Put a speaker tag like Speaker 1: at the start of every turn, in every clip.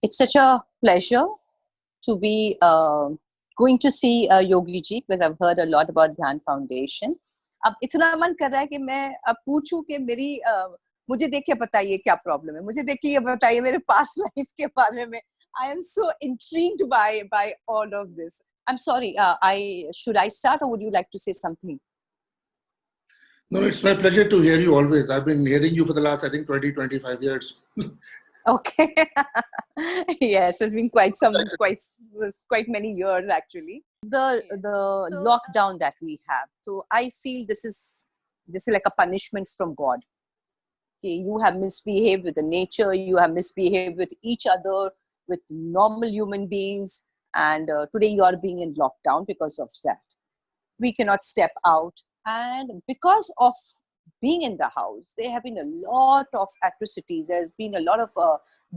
Speaker 1: It's such a pleasure to be going to see Yogi ji because I've heard a lot about Dhyan Foundation. अब इतना मन कर रहा है कि मैं अब पूछूं कि मुझे देख के बताइए क्या प्रॉब्लम है, मुझे देख के ये बताइए मेरे पास्ट लाइफ के बारे में. I am so intrigued by all of this. I'm sorry. Should I start or would you like to say something?
Speaker 2: No, it's my pleasure to hear you always. I've been hearing you for the last, I think, 20, 25 years.
Speaker 1: Okay. Yes, it's been quite many years actually. The lockdown that we have. So I feel this is like a punishment from God. Okay, you have misbehaved with the nature, you have misbehaved with each other, with normal human beings, and today you are being in lockdown because of that. We cannot step out, and because of being in the house, there have been a lot of atrocities. There's been a lot of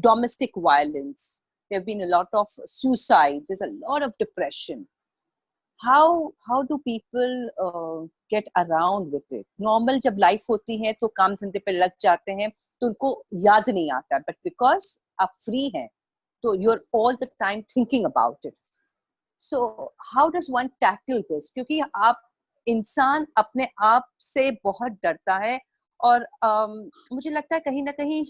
Speaker 1: domestic violence. There have been a lot of suicide. There's a lot of depression. How do people get around with it? Normal जब life होती है तो काम धंधे पे लग जाते हैं तो उनको याद नहीं आता. But because आप free हैं, so you're all the time thinking about it. So how does one tackle this? क्योंकि आप इंसान अपने आप से बहुत डरता है और मुझे लगता है कहीं ना कहीं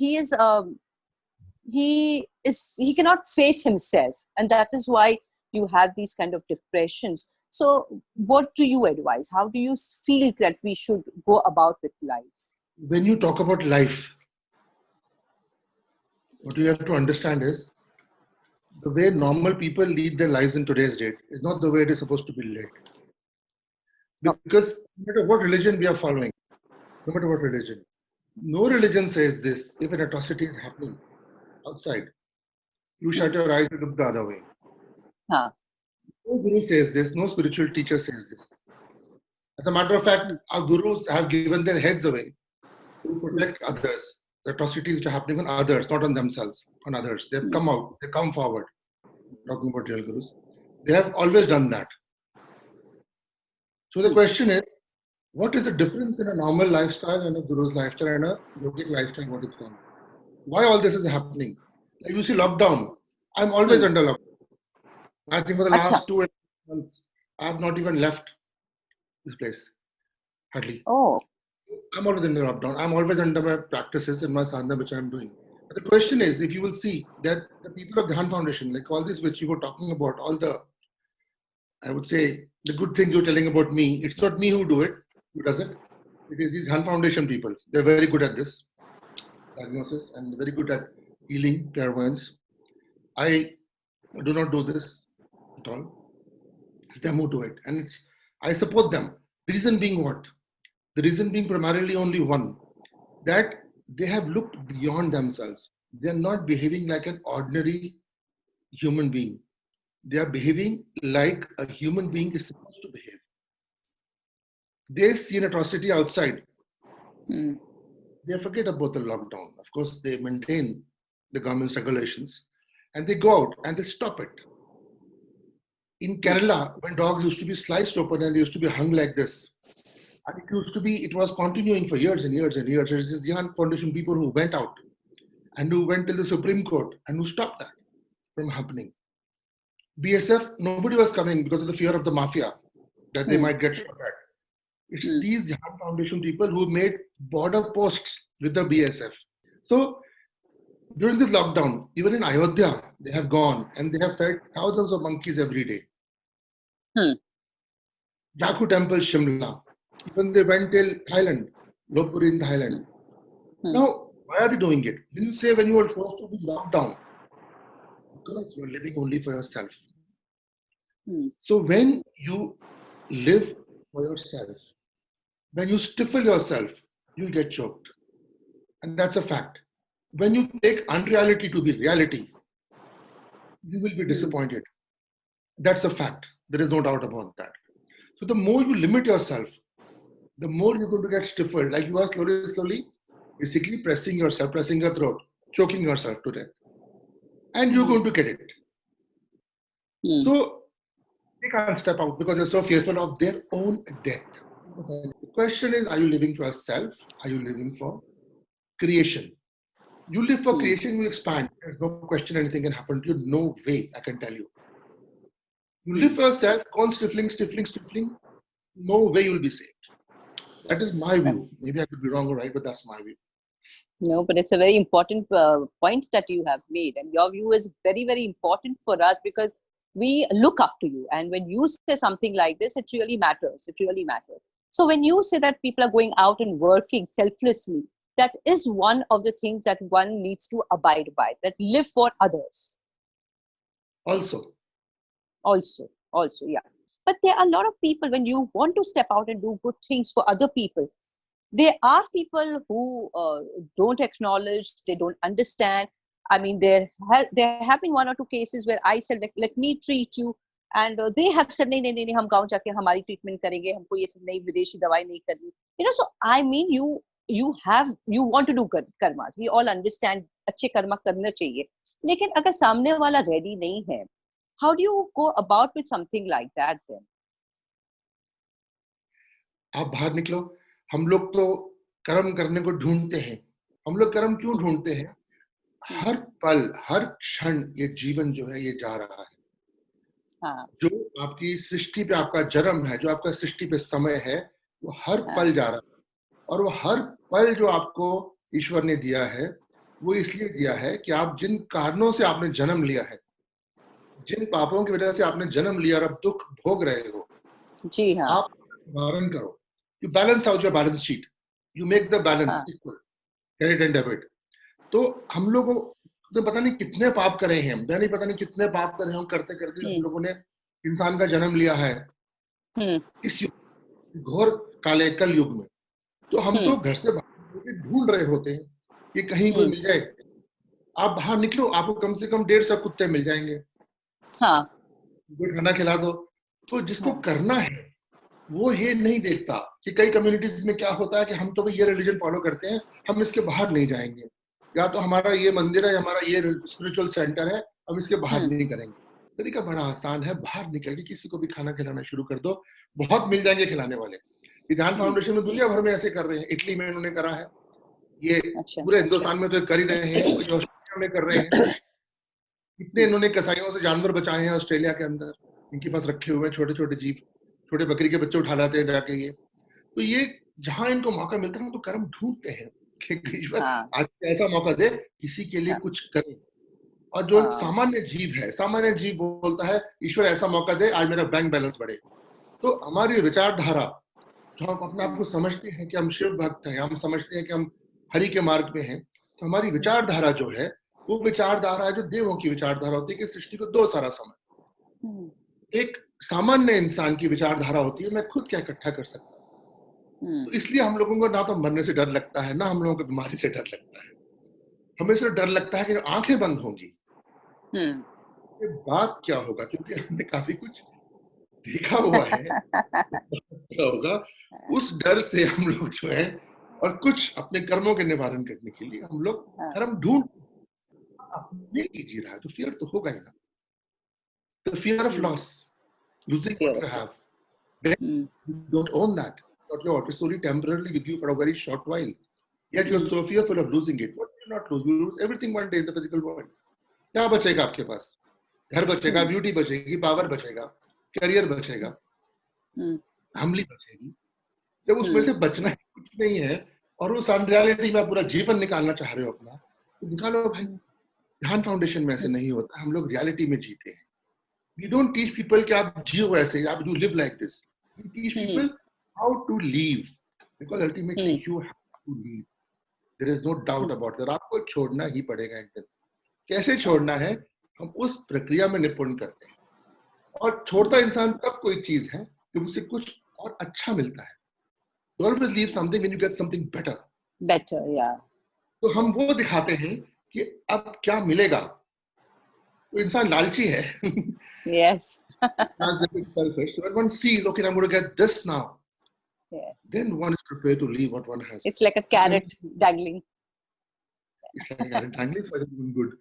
Speaker 1: he cannot face himself, and that is why you have these kind of depressions. So what do you advise? How do you feel that we should go about with life?
Speaker 2: When you talk about life, what you have to understand is the way normal people lead their lives in today's date is not the way it is supposed to be led. Because no matter what religion we are following, no matter what religion, no religion says this. If an atrocity is happening outside, you shut your eyes and look the other way.
Speaker 1: Huh.
Speaker 2: No guru says this, no spiritual teacher says this. As a matter of fact, our gurus have given their heads away to protect others, the atrocities which are happening on others, not on themselves, on others. They've come out, they come forward. Talking about real gurus. They have always done that. So the question is, what is the difference in a normal lifestyle and a guru's lifestyle and a yogic lifestyle, what it's called? Why all this is happening? Like you see lockdown, I'm always under lockdown. I think for the last 2 months, I have not even left this place, hardly.
Speaker 1: Oh.
Speaker 2: I'm always under lockdown. I'm always under my practices and my sadhana which I'm doing. But the question is, if you will see that the people of the Dhyan Foundation, like all this which you were talking about, all the, I would say, the good things you're telling about me, it's not me who do it, who does it. It is these Dhyan Foundation people. They're very good at this diagnosis and very good at healing, clairvoyance. I do not do this at all. It's them who do it. And I support them. Reason being what? The reason being primarily only one, that they have looked beyond themselves. They are not behaving like an ordinary human being. They are behaving like a human being is supposed to behave. They see an atrocity outside. They forget about the lockdown. Of course, they maintain the government's regulations and they go out and they stop it. In Kerala, when dogs used to be sliced open and they used to be hung like this, and it was continuing for years and years and years. It's the Dhyan Foundation people who went out and who went to the Supreme Court and who stopped that from happening. BSF, nobody was coming because of the fear of the mafia that they might get shot at. It's these Dhyan Foundation people who made border posts with the BSF. So during this lockdown, even in Ayodhya, they have gone and they have fed thousands of monkeys every day. Jakku Temple, Shimla. Even they went till Thailand, Lopburi in Thailand. Now, why are they doing it? When you say when you are forced to be locked down, because you are living only for yourself. So when you live for yourself, when you stifle yourself, you'll get choked. And that's a fact. When you take unreality to be reality, you will be disappointed. That's a fact. There is no doubt about that. So the more you limit yourself, the more you're going to get stifled. Like you are slowly, basically pressing yourself, pressing your throat, choking yourself to death. And you're going to get it. So they can't step out because they're so fearful of their own death. The question is, are you living for yourself? Are you living for creation? You live for
Speaker 1: Hmm.
Speaker 2: creation, you expand. There's no question anything can happen to you. No way, I can tell you. You live for yourself, go on stifling. No way you'll be saved. That is my view. Maybe I could be wrong or right, but that's my view.
Speaker 1: No, but it's a very important point that you have made, and your view is very, very important for us because we look up to you. And when you say something like this, it really matters. It really matters. So when you say that people are going out and working selflessly, that is one of the things that one needs to abide by. That live for others.
Speaker 2: Also,
Speaker 1: Also, yeah. But there are a lot of people when you want to step out and do good things for other people. There are people who don't acknowledge, they don't understand. I mean, there have been one or two cases where I said, like, let me treat you, and they have said, नहीं नहीं नहीं नहीं, हम गाँव जाके हमारी treatment करेंगे, हमको ये सब नहीं, विदेशी दवाई नहीं करनी. So I mean, you want to do Karma. We all understand अच्छे कर्मा करना चाहिए. लेकिन अगर सामने वाला ready नहीं है, how do you go about with something like that then?
Speaker 2: आप बाहर निकलो. हम लोग तो कर्म करने को ढूंढते हैं. हम लोग कर्म क्यों ढूंढते हैं? हर पल, हर क्षण ये जीवन जो है ये जा रहा है.
Speaker 1: हाँ.
Speaker 2: जो आपकी सृष्टि पे आपका जन्म है, जो आपका सृष्टि पे समय है, वो हर पल जा रहा है. और वो हर पल जो आपको ईश्वर ने दिया है, वो इसलिए दिया है कि आप जिन कारणों से आपने जन्म लिया है, जिन पापों की वजह से आपने जन्म लिया और अब दुख भोग रहे हो,
Speaker 1: जी हाँ.
Speaker 2: आप निवारण करो. You balance out your balance sheet. You make the balance equal, credit and debit. तो हम लोगों तो पता नहीं कितने पाप करे हैं, मैंने पता नहीं कितने पाप करे हैं, करते करते हम लोगों ने इंसान का जन्म लिया है इस घोर काले कल युग में. तो हम तो घर से बाहर ढूंढ रहे होते हैं कि कहीं कोई मिल जाए. आप बाहर निकलो, आपको कम से कम 150 कुत्ते मिल जाएंगे.
Speaker 1: हाँ.
Speaker 2: कोई खाना खिला दो. तो जिसको करना है वो ये नहीं देखता कि कई कम्युनिटीज में क्या होता है कि हम तो ये रिलीजन फॉलो करते हैं, हम इसके बाहर नहीं जाएंगे, या तो हमारा ये मंदिर है, हमारा ये स्पिरिचुअल सेंटर है, हम इसके बाहर नहीं करेंगे. तरीका बड़ा आसान है. बाहर निकल के किसी को भी खाना खिलाना शुरू कर दो, बहुत मिल जाएंगे खिलाने वाले. ये ध्यान फाउंडेशन में दुनिया भर में ऐसे कर रहे हैं. इटली में इन्होंने करा है, ये पूरे हिंदुस्तान में तो कर ही रहे हैं, कुछ ऑस्ट्रेलिया में कर रहे हैं. कितने इन्होंने कसाईयों से जानवर बचाए हैं ऑस्ट्रेलिया के अंदर. इनके पास रखे हुए छोटे छोटे जीव, छोटे बकरी के बच्चे उठा लाते हैं जाके. ये तो ये जहां इनको मौका मिलता है तो कर्म ढूंढते हैं कि ईश्वर आज ऐसा मौका दे किसी के लिए कुछ करे. और जो सामान्य जीव है, सामान्य जीव बोलता है ईश्वर ऐसा मौका दे आज मेरा बैंक बैलेंस बढ़े. तो हमारी विचारधारा, जो हम अपने आप को समझते हैं कि हम शिव भक्त हैं, हम समझते हैं कि हम हरि के मार्ग पे हैं, तो हमारी विचारधारा जो है वो विचारधारा है जो देवों की विचारधारा होती है कि सृष्टि को दो सारा समय. एक सामान्य इंसान की विचारधारा होती है मैं खुद क्या इकट्ठा कर सकता हूँ. तो इसलिए हम लोगों को ना तो मरने से डर लगता है, ना हम लोगों को बीमारी से डर लगता है. हमें सिर्फ डर लगता है कि आंखें बंद होंगी ये बात क्या होगा, क्योंकि हमने काफी कुछ देखा हुआ है. क्या होगा उस डर से हम लोग जो है, और कुछ अपने कर्मों के निवारण करने के लिए हम लोग कर्म ढूंढ अपने कीजिए रहा. तो फियर तो होगा ही ना. The fear of loss, losing what you have. You don't own that. It's not yours. It's only temporarily with you for a very short while. Yet you're so fearful of losing it. What do you not lose? You lose everything one day in the physical world. क्या बचेगा आपके पास? घर बचेगा, beauty बचेगी, power बचेगा, career बचेगा, family बचेगी. जब उसमें से बचना ही कुछ नहीं है और उस अनरियलिटी में आप पूरा जीवन निकालना चाह रहे हो अपना, तो निकालो भाई. ध्यान फाउंडेशन में ऐसे नहीं होता. हम लोग रियलिटी में जीते हैं. We don't teach people कि आप जियो ऐसे, आप you live like this. We teach people how to live, because ultimately you have to live. There is no doubt about it. आपको छोड़ना ही पड़ेगा एक दिन. कैसे छोड़ना है हम उस प्रक्रिया में निपुण करते हैं. और छोड़ता इंसान तब कोई चीज है जब उसे कुछ और अच्छा मिलता है. You always leave something when you get something better.
Speaker 1: Better, yeah.
Speaker 2: तो हम वो दिखाते हैं कि अब क्या मिलेगा. तो इंसान लालची है.
Speaker 1: Yes.
Speaker 2: Selfish. So when one sees, okay, I'm going to get this now.
Speaker 1: Yes.
Speaker 2: Then one is prepared to leave what one has.
Speaker 1: It's like a carrot dangling.
Speaker 2: It's like a carrot dangling for something good.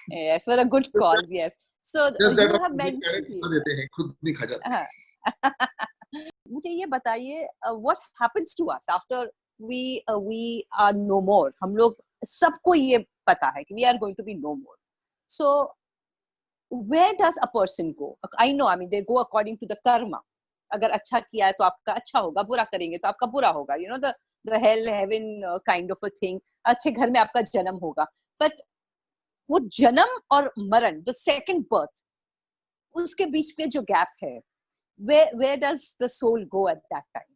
Speaker 1: Yes, for a good cause. Yes. So you have mentioned.
Speaker 2: देते हैं, खुद नहीं खा जाते.
Speaker 1: मुझे ये बताइए, what happens to us after we are no more? हम लोग सबको ये पता है कि we are going to be no more. So where does a person go? I know, I mean, they go according to the karma. अगर अच्छा किया है तो आपका अच्छा होगा, बुरा करेंगे तो आपका बुरा होगा. You know, the hell heaven kind of a thing. अच्छे घर में आपका जन्म होगा. But वो जन्म और मरण, the second birth, उसके बीच में जो गैप है, where does the soul go at that time?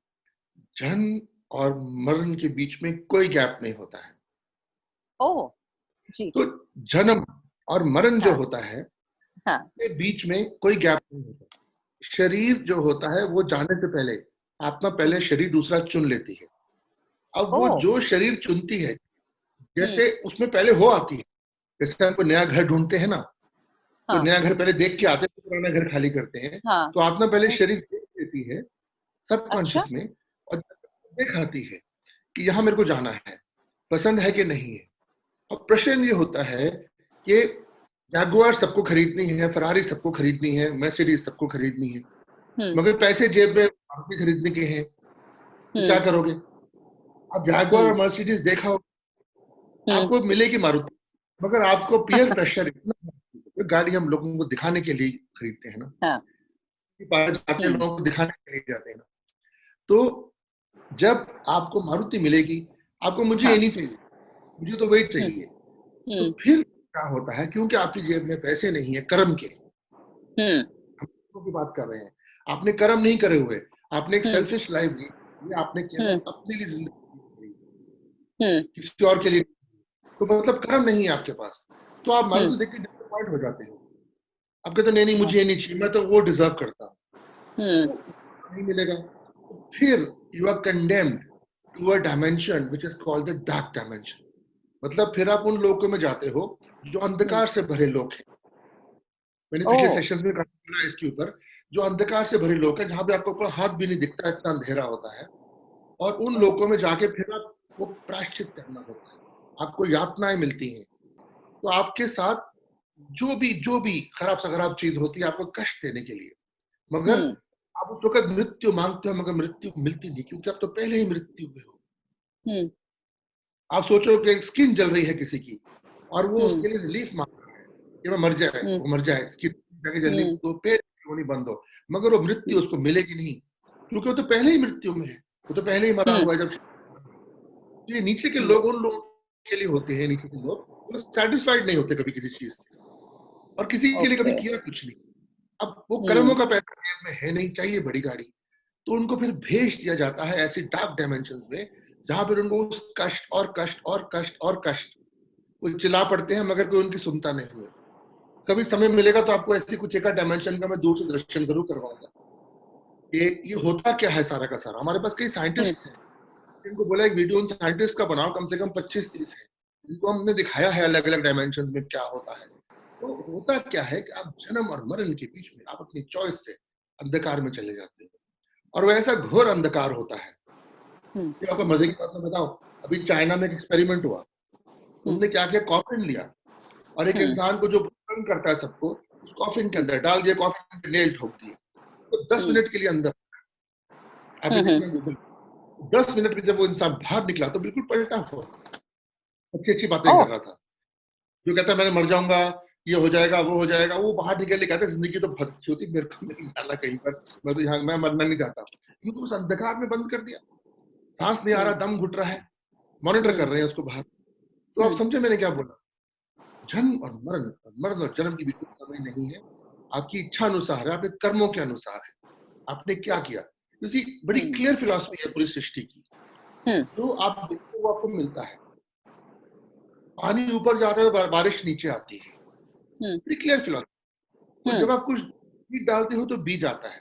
Speaker 2: जन्म और मरण के बीच में कोई गैप नहीं होता है.
Speaker 1: ओह, जी.
Speaker 2: तो जन्म और मरण जो
Speaker 1: हाँ.
Speaker 2: होता है
Speaker 1: हाँ.
Speaker 2: के बीच में कोई गैप नहीं होता. शरीर जो होता है वो जाने से पहले आत्मा पहले शरीर दूसरा चुन लेती है. अब वो
Speaker 1: ओह.
Speaker 2: जो शरीर चुनती है,
Speaker 1: हम्म.
Speaker 2: जैसे उसमें पहले हो आती है. जैसे हम कोई नया घर ढूंढते हैं ना, तो
Speaker 1: हाँ.
Speaker 2: नया घर पहले देख के आते हैं, तो पुराना घर खाली करते हैं.
Speaker 1: हाँ.
Speaker 2: तो आत्मा पहले शरीर देख लेती है
Speaker 1: अच्छा.
Speaker 2: सबकॉन्शियस में, और देख आती है कि यहाँ मेरे को जाना है, पसंद है कि नहीं है. अब प्रश्न ये होता है कि जैगुआर सबको खरीदनी है, फरारी सबको खरीदनी है, मर्सिडीज सबको खरीदनी है,
Speaker 1: हम्म.
Speaker 2: मगर पैसे जेब में मारुति खरीदने के हैं, तो क्या करोगे? अब जैगुआर और मर्सिडीज देखा हो, आपको मिलेगी मारुति, मगर आपको पीयर प्रेशर इतना है, गाड़ी हम लोगों को दिखाने के लिए खरीदते हैं ना,
Speaker 1: हाँ.
Speaker 2: पास जाते हैं, लोगों को दिखाने के लिए जाते हैं ना. तो जब आपको मारुति मिलेगी, आपको मुझे ये
Speaker 1: हाँ.
Speaker 2: नहीं चाहिए, मुझे तो वही चाहिए. तो फिर क्या होता है, क्योंकि आपकी जेब में पैसे नहीं है कर्म के, हम की बात कर रहे हैं, आपने कर्म नहीं करे हुए, आपने एक सेल्फिश लाइफ जी, ये आपने केवल अपने लिए जिंदगी जी, किसी और के लिए, तो मतलब कर्म नहीं है आपके पास. तो आप मारुति देख के डिसअपॉइंट हो जाते हो. आप कहते नहीं, मुझे ये नहीं चाहिए, मैं तो वो डिजर्व करता हूँ, तो नहीं मिलेगा. फिर you are condemned to a dimension which is called the dark dimension. मतलब फिर आप उन लोगों में जाते हो जो अंधकार से भरे लोग हैं. मैंने पिछले सेशंस में कहा इसके ऊपर, जो अंधकार से भरे लोग हैं, जहां पे आपको अपना हाथ भी नहीं दिखता, इतना अंधेरा होता है, और उन लोगों में जाके फिर आपको प्रायश्चित करना होता है, आपको यातनाएं मिलती हैं. तो आपके साथ जो भी खराब से खराब चीज होती है आपको कष्ट देने के लिए, मगर आप उस वक्त मृत्यु मांगते हो, मगर मृत्यु मिलती नहीं, क्योंकि आप तो पहले ही मृत्यु में हो. आप सोचो कि स्किन जल रही है किसी की, और वो उसके लिए रिलीफ मांग रहा है कि मैं मर जाए, वो मर जाए, स्किन जाके जल्दी तो पेट होनी बंद हो, मगर वो मृत्यु उसको मिलेगी नहीं, क्योंकि वो तो पहले ही मृत्यु में है, वो तो पहले ही मरा हुआ है. जब ये नीचे के लोग उन लोगों के लिए होते हैं, नीचे के लोग वो सेटिस्फाइड नहीं होते कभी किसी चीज से, और किसी के लिए कभी किया कुछ नहीं. अब वो कर्मों का पैसा जेब में है नहीं, चाहिए बड़ी गाड़ी, तो उनको फिर भेज दिया जाता है ऐसी डार्क डायमेंशंस में, जहां पर उनको उस कष्ट और कष्ट और कष्ट और कष्ट, वो चिल्ला पड़ते हैं, मगर कोई उनकी सुनता नहीं है. कभी समय मिलेगा तो आपको ऐसी कुछ एक डायमेंशन का मैं दूर से दर्शन जरूर करवाऊंगा. ये होता क्या है सारा का सारा. हमारे पास कई साइंटिस्ट हैं, इनको बोला एक वीडियो उन साइंटिस्ट का बनाओ, कम से कम 25-30 है, इनको हमने दिखाया है अलग अलग डायमेंशन में क्या होता है. तो होता क्या है कि आप जन्म और मरण के बीच में आप अपनी चॉइस से अंधकार में चले जाते हो, और वो ऐसा घोर अंधकार होता है. ये आपको मजे की बात में बताओ, अभी चाइना में एक एक्सपेरिमेंट हुआ. उन्होंने क्या किया, कॉफिन लिया, और एक इंसान को जो तंग करता है सबको, उस कॉफिन के अंदर डाल दिया, कॉफिन पे नेल ठोक दिए, तो 10 मिनट के लिए अंदर. अभी देखना गूगल, 10 मिनट में जब वो इंसान बाहर निकला तो बिल्कुल पलटा हुआ, अच्छी अच्छी बातें कर रहा था, जो कहता है मैंने मर जाऊंगा, ये हो जाएगा, वो हो जाएगा. वो बाहर निकल के कहता है जिंदगी तो बहुत अच्छी होती, मेरे को नहीं डाला कहीं पर, मैं तो यहाँ, मैं मरना नहीं चाहता, क्योंकि उस अंधकार में बंद कर दिया. सांस नहीं आ रहा, दम घुट रहा है, मॉनिटर कर रहे हैं उसको बाहर. तो आप समझे मैंने क्या बोला. जन्म और मरण, मरण और जन्म के बीच में समय नहीं है, आपकी इच्छा अनुसार है, आपके कर्मों के अनुसार है, आपने क्या किया. इसी बड़ी क्लियर फिलॉसफी है पूरी सृष्टि की. तो आप देखो वो आपको मिलता है. पानी ऊपर जाता है, बारिश नीचे आती है, बड़ी क्लियर फिलॉसफी. तो जब आप कुछ बीज डालते हो तो बीज आता है.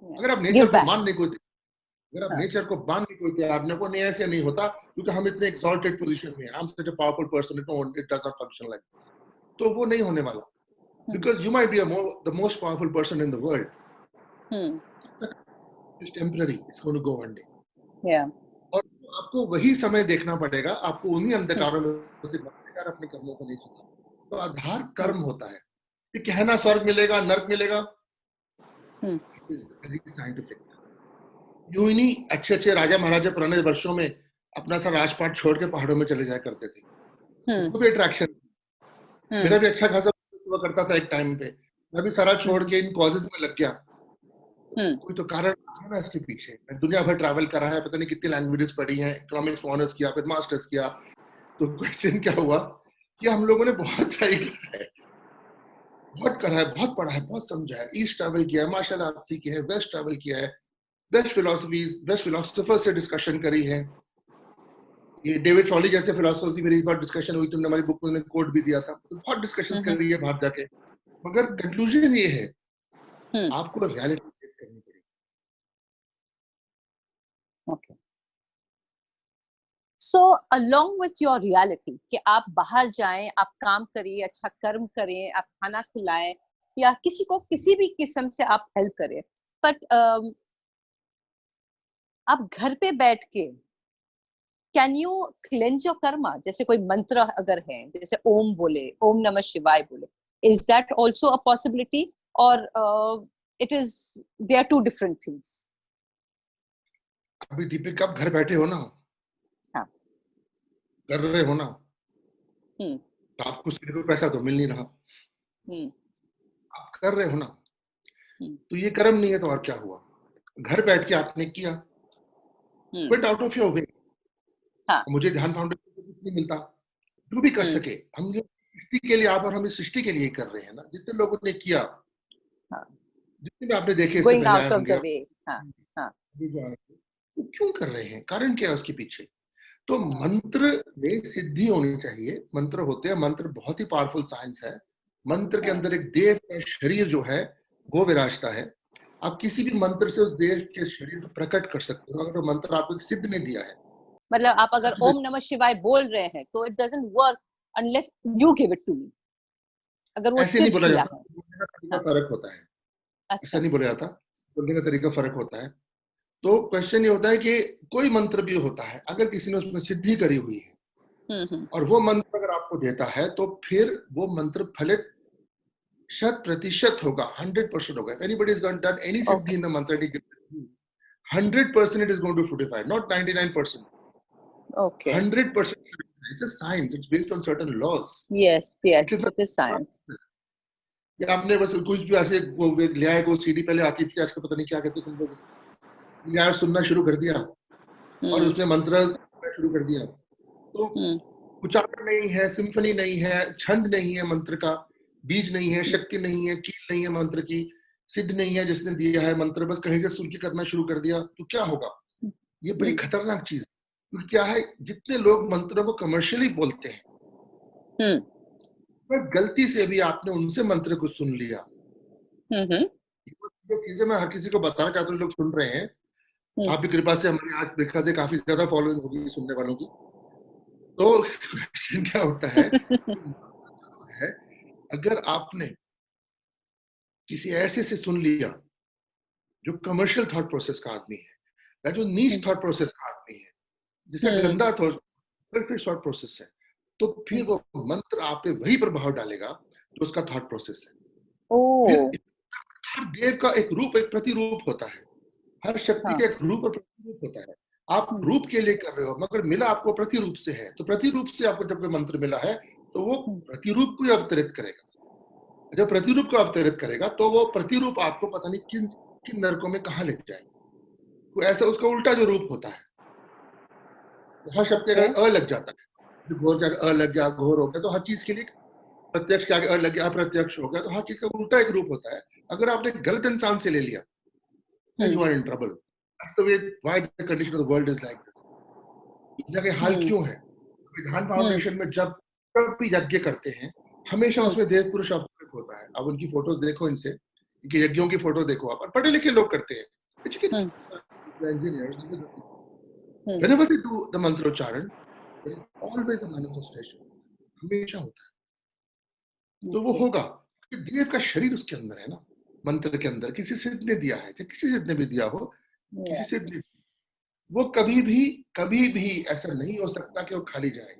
Speaker 2: अगर आप नेचर को मानने को, अगर आप नेचर को मानने को तैयार नहीं, को नहीं, ऐसे नहीं होता, क्योंकि हम इतने एक्सॉल्टेड पोजीशन में हैं, I am such a powerful person, it does not function like this. तो वो नहीं होने वाला, because you might be the most powerful person in the world, it's temporary, it's going to go one day. और आपको वही समय देखना पड़ेगा, आपको उन्हीं अंधकारों में अगर अपने कर्मों को नहीं सुधारा. तो आधार कर्म होता है. कि कहना स्वर्ग मिलेगा, नर्क मिलेगा, साइंटिफिक. यूं ही नहीं अच्छे अच्छे राजा महाराजा पुराने वर्षों में अपना सा राजपाट छोड़ के पहाड़ों में चले जाया करते थे.
Speaker 1: हम्म,
Speaker 2: वो भी अट्रैक्शन। मेरा भी अच्छा खासा हुआ करता था एक टाइम पे, मैं भी सारा छोड़ के इन कॉजेज में लग गया।
Speaker 1: हम्म,
Speaker 2: कोई तो कारण है ना इसके पीछे। मैं दुनिया भर ट्रैवल करा है, पता नहीं कितनी लैंग्वेजेस पढ़ी हैं, इकोनॉमिक्स में ऑनर्स किया, फिर मास्टर्स किया। तो क्वेश्चन क्या हुआ कि हम लोगों ने बहुत सही करा है, बहुत करा है, बहुत पढ़ा है, बहुत समझा है, ईस्ट ट्रैवल किया है, मार्शल आर्ट सीखी है, वेस्ट ट्रैवल किया है, बेस्ट फिलोसफीज, बेस्ट फिलोसफर से डिस्कशन करी है। ये डेविड फॉली जैसे फिलोसफर से मेरी इस बार डिस्कशन हुई, तुमने हमारी बुक में कोट भी दिया था, तो बहुत डिस्कशंस
Speaker 1: हम्म,
Speaker 2: करी है बाहर जाके। मगर कंक्लूजन ये है,
Speaker 1: हम्म,
Speaker 2: आपको रियलिटी फेस करनी पड़ेगी।
Speaker 1: Okay. So along with your reality कि आप बाहर जाएं, आप काम करिए, अच्छा कर्म करें, आप खाना खिलाएं या किसी को किसी भी किस्म से आप हेल्प करें, बट आप घर पे बैठ के can you cleanse your Karma? जैसे कोई मंत्र अगर है, जैसे ओम बोले, ओम नमः शिवाय बोले, is that also a possibility, और it is, they are two different things?
Speaker 2: अभी दीपिका आप घर बैठे हो ना,
Speaker 1: हाँ।
Speaker 2: कर रहे हो ना,
Speaker 1: हम्म,
Speaker 2: तो आपको सीधे कोई पैसा तो मिल नहीं रहा,
Speaker 1: हम्म,
Speaker 2: आप कर रहे हो ना,
Speaker 1: हम्म,
Speaker 2: तो ये कर्म नहीं है तो और क्या हुआ? घर बैठ के आपने किया,
Speaker 1: hmm,
Speaker 2: went out of your way.
Speaker 1: हाँ,
Speaker 2: मुझे ध्यान फाउंडेशन से कुछ नहीं मिलता, जो भी कर
Speaker 1: हम्म,
Speaker 2: सके हम ये सृष्टि के लिए, आप और हम इस सृष्टि के लिए कर रहे हैं ना, जितने लोगों ने किया,
Speaker 1: हाँ,
Speaker 2: जितने भी आपने देखे इससे
Speaker 1: गोइंग
Speaker 2: पहले आए
Speaker 1: आउट ऑफ
Speaker 2: होंगे,
Speaker 1: द वे। हाँ, हाँ,
Speaker 2: अभी जो आए थे, वो क्यों कर रहे हैं, कारण क्या है उसके पीछे? तो
Speaker 1: हाँ,
Speaker 2: मंत्र में सिद्धि होनी चाहिए। मंत्र होते हैं, मंत्र बहुत ही पावरफुल साइंस है। मंत्र के
Speaker 1: हाँ।
Speaker 2: अंदर एक देव का शरीर जो है वो विराजता है। आप किसी भी मंत्र से उस देव के शरीर को प्रकट कर सकते हो, अगर वो मंत्र आपको एक सिद्ध ने दिया है।
Speaker 1: मतलब आप अगर ओम नमः शिवाय बोल रहे हैं तो it doesn't work unless you give it to me, अगर वो
Speaker 2: ऐसे नहीं
Speaker 1: सिद्ध
Speaker 2: बोला
Speaker 1: किया
Speaker 2: जाता,
Speaker 1: है।
Speaker 2: बोलने का तरीका
Speaker 1: हाँ,
Speaker 2: फर्क होता है। ऐसा
Speaker 1: अच्छा।
Speaker 2: नहीं बोला जाता, बोलने का तरीका फर्क होता है। तो क्वेश्चन ये होता है कि कोई मंत्र भी होता है, अगर किसी ने उसमें सिद्धि करी हुई है
Speaker 1: हम्म, हम्म,
Speaker 2: और वो मंत्र अगर आपको देता है, तो फिर वो मंत्र फलित 100% होगा, 100% होगा। If anybody has done any siddhi
Speaker 1: okay,
Speaker 2: in the mantra, 100% it is going to fructify, not 99%.
Speaker 1: Okay,
Speaker 2: 100%. It's a science. It's based on certain laws.
Speaker 1: Yes,
Speaker 2: It
Speaker 1: yes,
Speaker 2: is not.
Speaker 1: It is science.
Speaker 2: कि आपने बस कुछ भी ऐसे लिया है, कोई CD पहले आती थी, आजकल पता नहीं क्या कहते थे, यार सुनना शुरू कर दिया और
Speaker 1: हम्म,
Speaker 2: उसने मंत्र शुरू कर दिया, तो
Speaker 1: हम्म,
Speaker 2: उच्चारण नहीं है, सिम्फनी नहीं है, छंद नहीं है मंत्र का, बीज नहीं है, शक्ति नहीं है, कील नहीं है मंत्र की, सिद्ध नहीं है जिसने दिया है मंत्र, बस कहीं से सुन के करना शुरू कर दिया, तो क्या होगा? ये बड़ी
Speaker 1: हम्म,
Speaker 2: खतरनाक चीज है। क्योंकि क्या है, जितने लोग मंत्रों को कमर्शियली बोलते हैं,
Speaker 1: हम्म,
Speaker 2: तो गलती से भी आपने उनसे मंत्र को सुन लिया।
Speaker 1: हम्म,
Speaker 2: ये चीजें मैं हर किसी को बताना चाहता हूँ, लोग सुन रहे हैं।
Speaker 1: हम्म,
Speaker 2: आपकी कृपा से हमारी आज कृपा से काफी ज्यादा फॉलोइंग होगी सुनने वालों की। तो क्वेश्चन क्या उठता है कि है, अगर आपने किसी ऐसे से सुन लिया जो कमर्शियल थॉट प्रोसेस का आदमी है, या जो नीच थॉट प्रोसेस का आदमी है, जिसका
Speaker 1: हम्म,
Speaker 2: गंदा थॉट थॉट प्रोसेस है, तो फिर वो मंत्र आप पे वही प्रभाव डालेगा जो उसका थॉट प्रोसेस है।
Speaker 1: ओ,
Speaker 2: फिर हर देव का एक रूप, एक प्रतिरूप होता है, हर शक्ति
Speaker 1: हाँ,
Speaker 2: का एक रूप और प्रतिरूप होता है। आप
Speaker 1: हम्म,
Speaker 2: रूप के लिए कर रहे हो, मगर मिला आपको प्रतिरूप से है, तो प्रतिरूप से आपको जब कोई मंत्र मिला है, तो वो
Speaker 1: हम्म,
Speaker 2: प्रतिरूप को ही अवतरित करेगा। जब प्रतिरूप को अवतरित करेगा, तो वो प्रतिरूप आपको पता नहीं किन किन नरकों में कहाँ ले जाएगा। तो ऐसा उसका उल्टा जो रूप होता है, हर शब्द के
Speaker 1: ओके,
Speaker 2: अगर अ लग जाता है, घोर के आगे अ लग गया, घोर हो गया, तो हर चीज के लिए प्रत्यक्ष के आगे अ लग गया, अप्रत्यक्ष हो गया, तो हर चीज का उल्टा एक रूप होता है। अगर आपने गलत इंसान से ले लिया, then
Speaker 1: hmm,
Speaker 2: you are in trouble. That's the way why the condition of the world is like this. दुनिया के हाल
Speaker 1: हम्म,
Speaker 2: क्यों है? विधान
Speaker 1: हम्म,
Speaker 2: फाउंडेशन में जब जब भी यज्ञ करते हैं, हमेशा
Speaker 1: हम्म,
Speaker 2: उसमें देव पुरुष अवतरित होता है। अब उनकी फोटोज देखो, इनसे इनके यज्ञों की फोटो देखो, आप और पढ़े लिखे लोग करते हैं,
Speaker 1: hmm,
Speaker 2: engineers,
Speaker 1: hmm,
Speaker 2: whenever they do the मंत्रोच्चारण, there is always a manifestation, हमेशा होता है। तो वो
Speaker 1: ओके,
Speaker 2: होगा, क्योंकि देव का शरीर उसके अंदर है ना, मंत्र के अंदर। किसी सिद्ध ने दिया है, चाहे किसी सिद्ध ने भी दिया हो, किसी सिद्ध ने, वो कभी भी ऐसा नहीं हो सकता कि वो खाली जाए।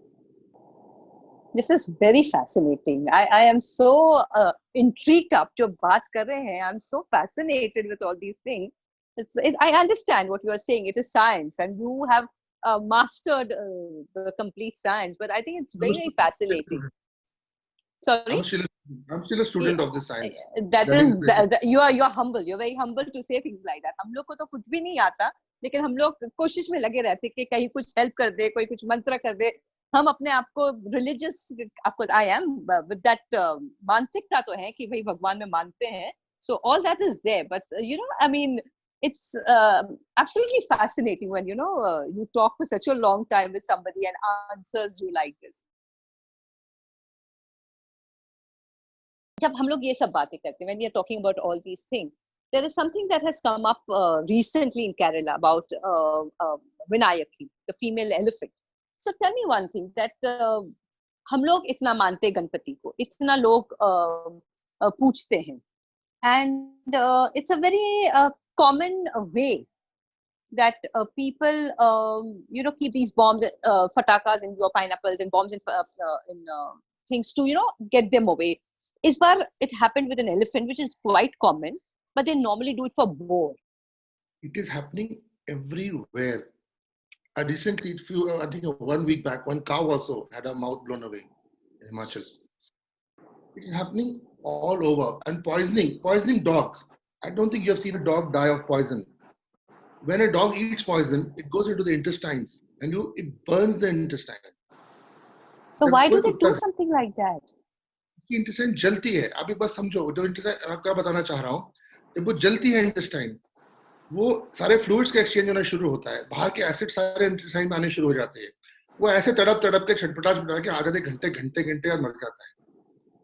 Speaker 1: This is very fascinating. I am so intrigued. आप जो बात कर रहे हैं, I am so fascinated with all these things. I understand what you are saying. It is science, and you have mastered the complete science, but I think it's very, very fascinating. Sorry?
Speaker 2: I'm still a student of the science.
Speaker 1: That is, you're humble. You're very humble to say things like that. हम लोग को तो कुछ भी नहीं आता, लेकिन हम लोग कोशिश में लगे रहते कि कहीं कुछ help कर दे, कोई कुछ मंत्र कर दे. हम अपने आप को religious, of course I am, with that मानसिकता तो है कि भाई भगवान में मानते हैं. So all that is there, but I mean, it's absolutely fascinating when you talk for such a long time with somebody and answers you like this. जब हम लोग ये सब बातें करते हैं, when we are talking about all these things, there is something that has come up recently in Kerala about Vinayaki, the female elephant. So tell me one thing, that हम लोग इतना मानते हैं गणपति को, इतना लोग पूछते हैं, and it's a very common way that people keep these bombs, fatakas in your pineapples and bombs in things to get them away. Is bar it happened with an elephant, which is quite common, but they normally do it for boar.
Speaker 2: It is happening everywhere. Recently, I think 1 week back, one cow also had her mouth blown away in Himachal. It is happening all over. And poisoning dogs. I don't think you have seen a dog die of poison. When a dog eats poison, it goes into the intestines and it burns the intestine.
Speaker 1: So why do they do something like that?
Speaker 2: Intestine जलती है. आप एक बात समझो, जो intestine क्या बताना चाह रहा हूँ, जब वो जलती है इंटेस्टाइन, वो सारे फ्लूइड्स का एक्सचेंज होना शुरू होता है, बाहर के एसिड सारे इंटेस्टाइन में आने शुरू हो जाते हैं, वो ऐसे तड़प के छटपटा के आधे घंटे और मर जाता है.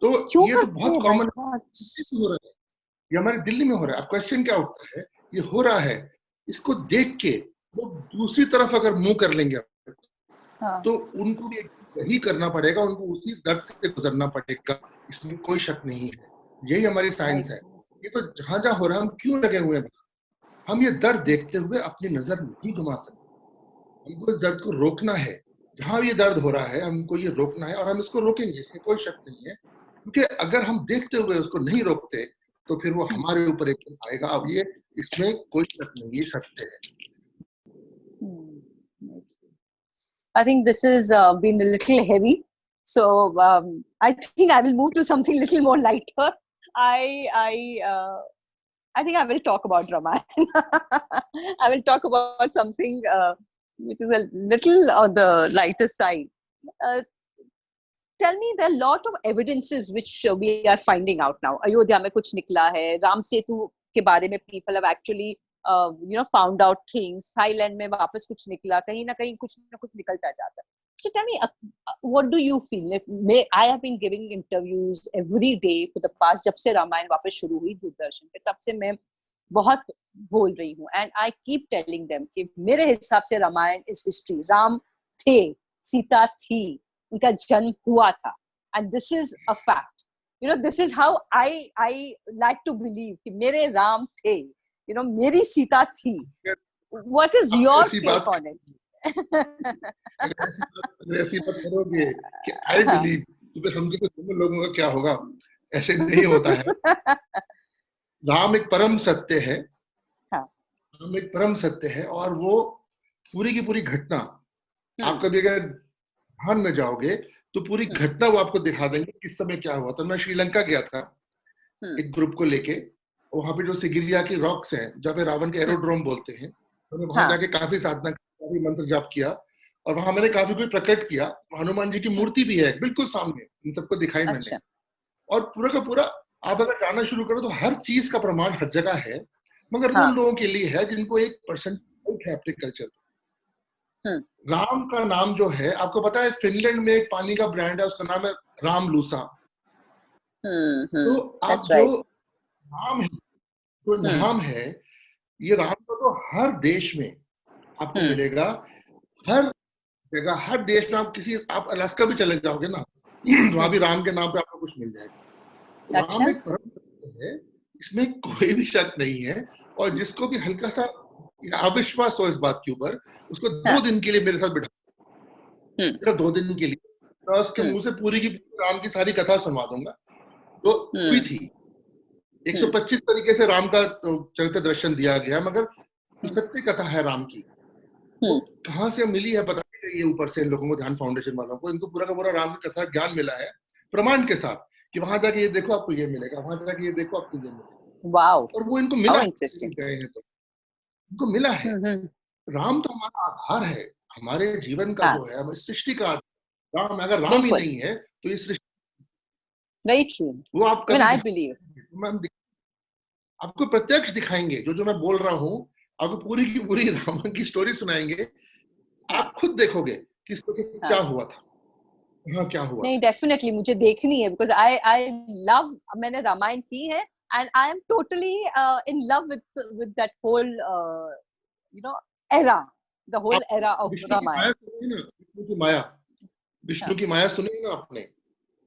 Speaker 2: तो ये तो बहुत कॉमन हो रहा है, ये हमारे दिल्ली में हो रहा है. अब क्वेश्चन क्या उठता है, ये हो रहा है, इसको देख के वो दूसरी तरफ अगर मुंह कर लेंगे तो उनको भी वही करना पड़ेगा, उनको उसी दर्द से गुजरना पड़ेगा, इसमें कोई शक नहीं है. यही हमारी साइंस है. ये तो जहां जहां हो रहा है, हम क्यों लगे हुए हैं? हम ये दर्द देखते हुए अपनी नजर नहीं घुमा सकते. हमको इस दर्द को रोकना है. जहां ये दर्द हो रहा है, हमको ये रोकना है, और हम इसको रोकेंगे, इसमें कोई शक नहीं है. क्योंकि अगर हम देखते हुए उसको नहीं रोकते तो फिर वो हमारे ऊपर एक दिन आएगा. अब ये इसमें कोई शक नहीं, ये सत्य है.
Speaker 1: I think this has been a little heavy, so I think I will move to something a little more lighter. I think I will talk about Ramayana. I will talk about something which is a little on the lighter side. Tell me, there are a lot of evidences which we are finding out now. Ayodhya mein kuch nikla hai, Ram Setu ke bare mein people have actually found out things. Thailand में वापस कुछ निकला, कहीं ना कहीं कुछ ना कुछ निकलता जाता है. So tell me, what do you feel? Like, I have been giving interviews every day for the past, जब से रामायण वापस शुरू हुई दूरदर्शन पे, तब से मैं बहुत बोल रही हूँ. And I keep telling them कि मेरे हिसाब से रामायण is history. राम थे, सीता थी, उनका जन्म हुआ था. And this is a fact. This is how I like to believe कि मेरे राम थे. मेरी सीता थी. What is your take on it?
Speaker 2: ऐसी बात करोगे कि I believe, तो समझो कि तुम लोगों का क्या होगा. ऐसे नहीं होता है. राम एक परम सत्य है. राम एक परम सत्य है, और वो पूरी की पूरी घटना, आप कभी अगर ध्यान में जाओगे तो पूरी घटना वो आपको दिखा देंगे किस समय क्या हुआ. तो मैं श्रीलंका गया था एक ग्रुप को लेके. वहां पे जो सिगिरिया की रॉक्स हैं, जहाँ पे रावण के एरोड्रोम बोलते हैं, मैंने वहां जाके काफी साधना, काफी मंत्र जाप किया, और वहां मैंने काफी कुछ प्रकट किया. हनुमान जी की मूर्ति भी है बिल्कुल सामने, इन सबको दिखाई मैंने. और पूरा का पूरा आप अगर जानना शुरू करो तो हर चीज का प्रमाण हर जगह है, मगर उन लोगों के लिए है जिनको 1% है अपने कल्चर. राम का नाम जो है, आपको पता है फिनलैंड में एक पानी का ब्रांड है, उसका नाम है राम लूसा. तो आप जो नाम है, तो नाम है, ये राम का तो हर देश में आपको मिलेगा. हर जगह, हर देश में आप अलास्का भी चले जाओगे ना, वहां भी राम के नाम पे आपको कुछ मिल जाएगा. राम एक परम सत्य है, इसमें कोई भी शक नहीं है. और जिसको भी हल्का सा अविश्वास हो इस बात के ऊपर, उसको 2 दिन के लिए मेरे साथ बिठा, सिर्फ 2 दिन के लिए, मैं उसके मुंह से पूरी की राम की सारी कथा सुनवा दूंगा. तो हुई थी 125 तरीके से राम का चरित्र दर्शन दिया गया, मगर सत्य कथा है राम की. वो कहाँ से मिली है पता नहीं, ये ऊपर से इन लोगों को, ध्यान फाउंडेशन वालों को, इनको पूरा का पूरा राम की कथा ज्ञान मिला है प्रमाण के साथ कि वहां जाके ये देखो आपको ये मिलेगा, वहां जाके ये देखो आपको ये मिलेगा।
Speaker 1: वाओ,
Speaker 2: और वो इनको मिला
Speaker 1: हाउ
Speaker 2: है,
Speaker 1: इंटरेस्टिंग।
Speaker 2: गए हैं तो इनको मिला है। राम तो हमारा आधार है, हमारे जीवन का
Speaker 1: हाँ,
Speaker 2: जो है, हमारी सृष्टि का आधार। राम, अगर राम ही
Speaker 1: बिल्कुल,
Speaker 2: नहीं है तो ये सृष्टि,
Speaker 1: वेरी ट्रू,
Speaker 2: वो आप
Speaker 1: इवन
Speaker 2: कभी
Speaker 1: आई
Speaker 2: ध्यान
Speaker 1: बिलीव।
Speaker 2: आपको प्रत्यक्ष दिखाएंगे, जो जो मैं बोल रहा हूँ, आपको पूरी की पूरी रामायण की स्टोरी सुनाएंगे।
Speaker 1: हाँ,
Speaker 2: आप खुद देखोगे कि इसको क्या
Speaker 1: हाँ,
Speaker 2: हुआ था, हाँ क्या हुआ
Speaker 1: नहीं
Speaker 2: था।
Speaker 1: डेफिनेटली मुझे देखनी है, बिकॉज आई आई लव, मैंने रामायण की है and I am totally in love with that whole you know era, the
Speaker 2: आप
Speaker 1: होल एरा ऑफ
Speaker 2: विष्णु की माया
Speaker 1: रामायण।
Speaker 2: सुनी ना, विष्णु की माया, विष्णु
Speaker 1: हाँ,
Speaker 2: की माया सुनी ना आपने?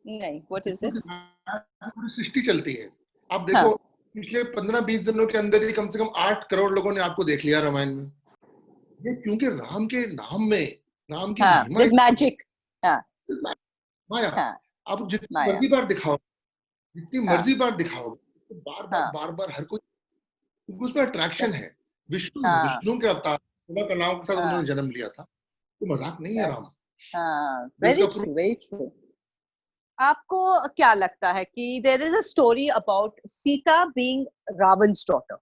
Speaker 1: नहीं, व्हाट इज
Speaker 2: विष्णु
Speaker 1: इट?
Speaker 2: की माया से पूरी सृष्टि चलती है। आप
Speaker 1: हाँ,
Speaker 2: देखो, पिछले 15-20 दिनों के अंदर ही कम से कम 8 करोड़ लोगों ने आपको देख लिया रामायण में। ये क्योंकि राम के नाम में, राम की
Speaker 1: हाँ,
Speaker 2: महिमा
Speaker 1: दिस
Speaker 2: इतनी है।
Speaker 1: मैजिक। हाँ,
Speaker 2: माया,
Speaker 1: हाँ,
Speaker 2: आप जितनी
Speaker 1: माया।
Speaker 2: मर्जी बार दिखाओ, जितनी
Speaker 1: हाँ,
Speaker 2: मर्जी बार दिखाओगे, तो बार बार
Speaker 1: हाँ,
Speaker 2: बार बार हर कोई, क्योंकि उसमें अट्रैक्शन है। विष्णु है,
Speaker 1: हाँ,
Speaker 2: विष्णु के अवतार, ब्रह्मा का नाम के साथ
Speaker 1: हाँ,
Speaker 2: उन्होंने जन्म लिया था, तो मजाक नहीं है राम।
Speaker 1: दैट्स, हाँ,
Speaker 2: जो
Speaker 1: वेरी
Speaker 2: इसका
Speaker 1: ट्रू, वेरी ट्रू। आपको क्या लगता है कि there is a story about Sita being Ravana's daughter,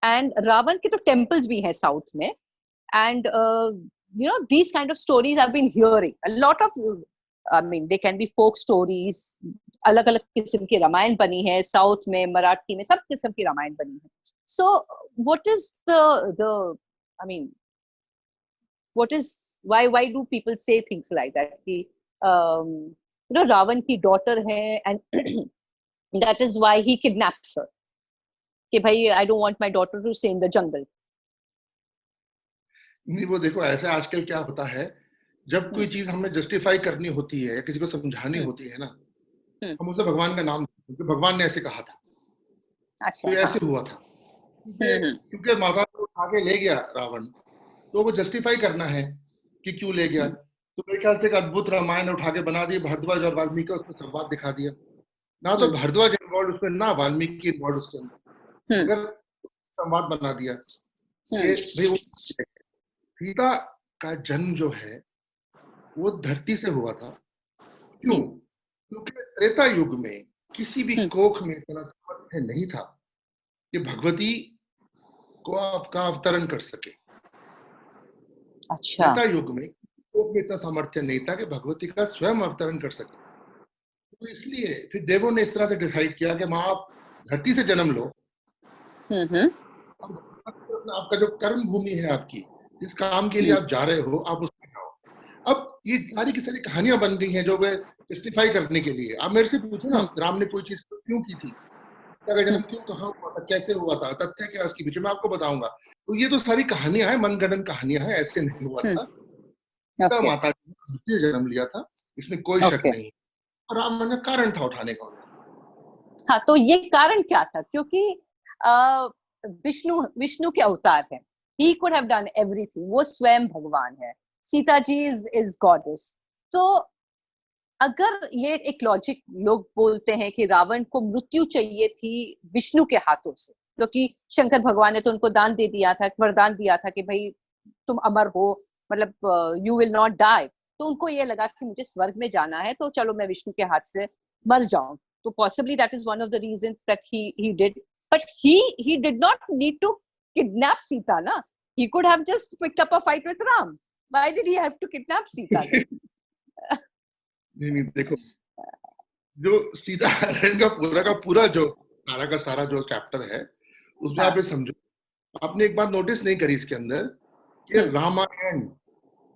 Speaker 1: and Ravana के तो टेम्पल्स भी हैं साउथ में, and these kind of stories I've been hearing a lot of, I mean they can be folk stories, अलग अलग किस्म की रामायण बनी है साउथ में, मराठी में, सब किस्म की रामायण बनी है। so what is the I mean what is, why do people say things like that कि रावण की डॉटर है and that is why he kidnaps her, कि भाई I don't want my daughter to stay in the jungle।
Speaker 2: नहीं, वो देखो ऐसे आजकल क्या होता है, जब कोई
Speaker 1: हम्म,
Speaker 2: चीज हमें जस्टिफाई करनी होती है या किसी को समझानी
Speaker 1: हम्म,
Speaker 2: होती है ना,
Speaker 1: हम्म,
Speaker 2: हम उसे भगवान का नाम देते हैं, कि भगवान ने ऐसे कहा था, तो
Speaker 1: अच्छा,
Speaker 2: ये
Speaker 1: हाँ,
Speaker 2: ऐसे हुआ था। क्योंकि
Speaker 1: हम्म,
Speaker 2: क्योंकि माता को उठा के ले गया रावण, तो वो जस्टिफाई करना है कि क्यों ले गया।
Speaker 1: हम्म,
Speaker 2: तो मेरे ख्याल से एक अद्भुत रामायण उठा के बना दी, भारद्वाज और वाल्मीकि का उसमें संवाद दिखा दिया। ना तो
Speaker 1: हम्म,
Speaker 2: भारद्वाज इन्वॉल्व उसमें, ना वाल्मीकि इन्वॉल्व उसके अंदर,
Speaker 1: हम्म,
Speaker 2: मगर संवाद बना दिया कि
Speaker 1: हम्म,
Speaker 2: भाई वो सीता का जन्म जो है वो धरती से हुआ था। क्यों?
Speaker 1: हम्म,
Speaker 2: क्योंकि त्रेता युग में किसी भी
Speaker 1: हम्म,
Speaker 2: कोख में इतना सामर्थ्य नहीं था कि भगवती को का अवतरण कर सके।
Speaker 1: अच्छा,
Speaker 2: त्रेता युग में कोख में इतना सामर्थ्य नहीं था कि भगवती का स्वयं अवतरण कर सके। तो इसलिए फिर देवों ने इस तरह से डिसाइड किया कि माँ आप धरती से जन्म लो,
Speaker 1: हम्म,
Speaker 2: अब आपका जो कर्म भूमि है आपकी, जिस काम के लिए
Speaker 1: हम्म,
Speaker 2: आप जा रहे हो, आप उसमें जाओ। अब ये सारी की सारी कहानियां बन गई हैं जो वे जस्टिफाई करने के लिए। आप मेरे से पूछो ना,
Speaker 1: हम्म,
Speaker 2: राम ने कोई चीज क्यों की थी, सीता का
Speaker 1: हम्म,
Speaker 2: जन्म क्यों, कहाँ हुआ था, कैसे हुआ था, तथ्य क्या है उसके पीछे, मैं आपको बताऊंगा। तो ये तो सारी कहानियां हैं, मनगढ़ंत कहानियां हैं, ऐसे नहीं हुआ
Speaker 1: हम्म,
Speaker 2: था। सीता
Speaker 1: ओके,
Speaker 2: माता जी ने धरती से जन्म लिया था, इसमें कोई शक
Speaker 1: ओके।
Speaker 2: नहीं। और राम ने कारण था उठाने का।
Speaker 1: हाँ, तो ये कारण क्या था? क्योंकि विष्णु विष्णु के अवतार है, he could have done everything, वो स्वयं भगवान है, सीता जी इज गॉडेस। तो अगर ये एक लॉजिक, लोग बोलते हैं कि रावण को मृत्यु चाहिए थी विष्णु के हाथों से, क्योंकि शंकर भगवान ने तो उनको दान दे दिया था, वरदान दिया था कि भाई तुम अमर हो, मतलब यू विल नॉट डाई। तो उनको ये लगा कि मुझे स्वर्ग में जाना है, तो चलो मैं विष्णु के हाथ से मर जाऊं। तो possibly that is one of the reasons that he did, but he did not need to kidnap Sita ना, he could have just picked up a fight with Ram. Why did he have to kidnap Sita then?
Speaker 2: नहीं नहीं, देखो, जो सीता हरण का पूरा जो सारा जो चैप्टर है, उसमें आप
Speaker 1: हाँ,
Speaker 2: ये समझो, आपने एक बात नोटिस नहीं करी इसके अंदर कि
Speaker 1: हम्म,
Speaker 2: रामायण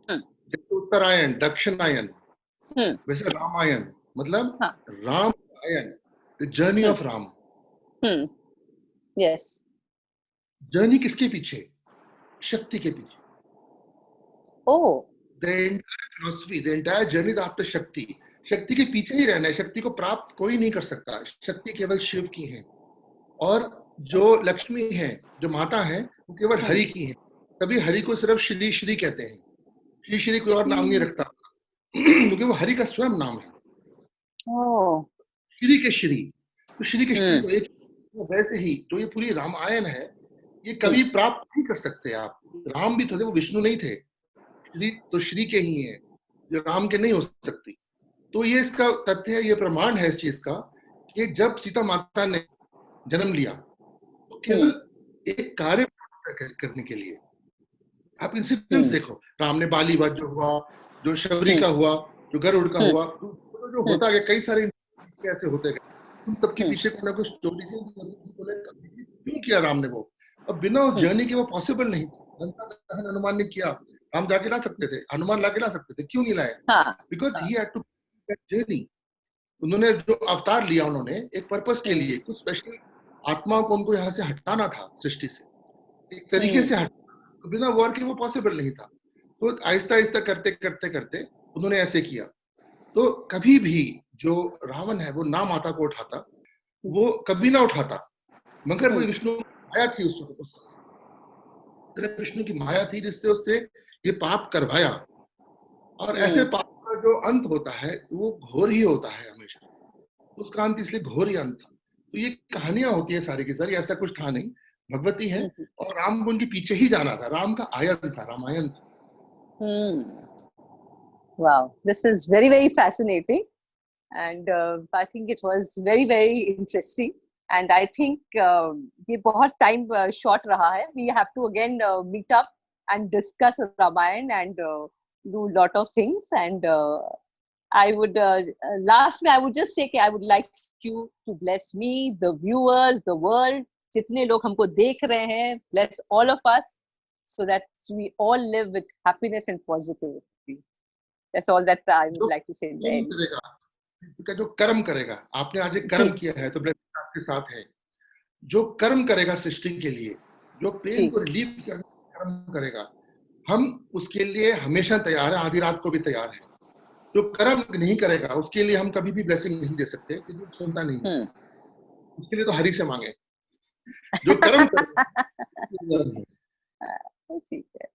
Speaker 1: हम्म,
Speaker 2: जैसे उत्तरायण दक्षिणायन,
Speaker 1: हम्म,
Speaker 2: वैसे रामायण मतलब
Speaker 1: हाँ,
Speaker 2: राम आयन, the journey
Speaker 1: hmm,
Speaker 2: of Ram.
Speaker 1: Hmm, yes,
Speaker 2: journey किसके पीछे? शक्ति के पीछे।
Speaker 1: Oh,
Speaker 2: the entire philosophy, the entire journey is after Shakti. Shakti के पीछे ही रहना है, शक्ति को प्राप्त कोई नहीं कर सकता, शक्ति केवल शिव की है। और जो लक्ष्मी है, जो माता है, वो केवल
Speaker 1: हम्म,
Speaker 2: हरि की है। तभी हरि को सिर्फ श्री श्री कहते हैं, श्री श्री कोई और नाम नहीं
Speaker 1: हम्म,
Speaker 2: रखता क्योंकि वो हरि का स्वयं नाम है,
Speaker 1: ओ,
Speaker 2: श्री के श्री। तो श्री के श्री
Speaker 1: हम्म,
Speaker 2: तो एक, वैसे ही जो ये पूरी रामायण है, ये
Speaker 1: हम्म,
Speaker 2: कभी प्राप्त नहीं कर सकते आप। राम भी थे, वो विष्णु नहीं थे, श्री तो श्री के ही हैं, जो राम के नहीं हो सकती। तो ये इसका तथ्य है, ये प्रमाण है इस चीज का कि जब सीता माता ने जन्म लिया तो केवल एक कार्य करने के लिए, आप इंसिडेंट्स देखो, राम ने बाली वध जो हुआ, जो शबरी का हुआ, जो गरुड़ का हुआ, तो जो होता गया, कई सारे ऐसे होते गए, उन सबके पीछे कोई ना कोई स्टोरी थी, क्यों किया राम ने वो। अब बिना उस जर्नी के वो पॉसिबल नहीं था। लंका दहन हनुमान ने किया, राम जाके ला सकते थे, हनुमान लाके ला सकते थे, क्यों नहीं लाए? Because he had to journey. उन्होंने जो अवतार लिया, उन्होंने एक पर्पस के लिए, कुछ स्पेशल आत्माओं को उनको यहाँ से हटाना था सृष्टि से, एक तरीके से हटाना, तो बिना वॉर के वो पॉसिबल नहीं था। तो आहिस्ता आहिस्ता करते करते करते उन्होंने ऐसे किया। तो कभी भी जो रावण है वो ना माता को उठाता, वो कभी ना उठाता, मगर वो विष्णु माया थी उस विष्णु की माया थी जिससे उससे ये पाप करवाया। और ऐसे पाप का जो अंत होता है वो घोर ही होता है हमेशा, उसका अंत इसलिए घोर ही अंत था। तो ये कहानियां होती है सारी की सारी, ऐसा कुछ था नहीं, भगवती है और राम को उनके पीछे ही जाना था, राम का आयन था, रामायण था।
Speaker 1: Wow, this is very, very fascinating. And I think it was very, very interesting. And I think ये बहुत time short रहा है. We have to again meet up and discuss Ramayana and do lot of things. And I would lastly, I would just say कि I would like you to bless me, the viewers, the world, जितने लोग हमको देख रहे हैं, bless all of us, so that we all live with happiness and positivity. That's all that I would like to say in the end.
Speaker 2: जो कर्म करेगा, आपने आज एक कर्म किया है तो ब्लेसिंग आपके साथ है। जो कर्म करेगा सृष्टि के लिए, जो पेन को रिलीव करने का कर्म करेगा, हम उसके लिए हमेशा तैयार है, आधी रात को भी तैयार है। जो कर्म नहीं करेगा उसके लिए हम कभी भी ब्लेसिंग नहीं दे सकते, क्योंकि सुनता नहीं है। उसके लिए तो हरि से मांगे। जो कर्म करेगा ठीक है।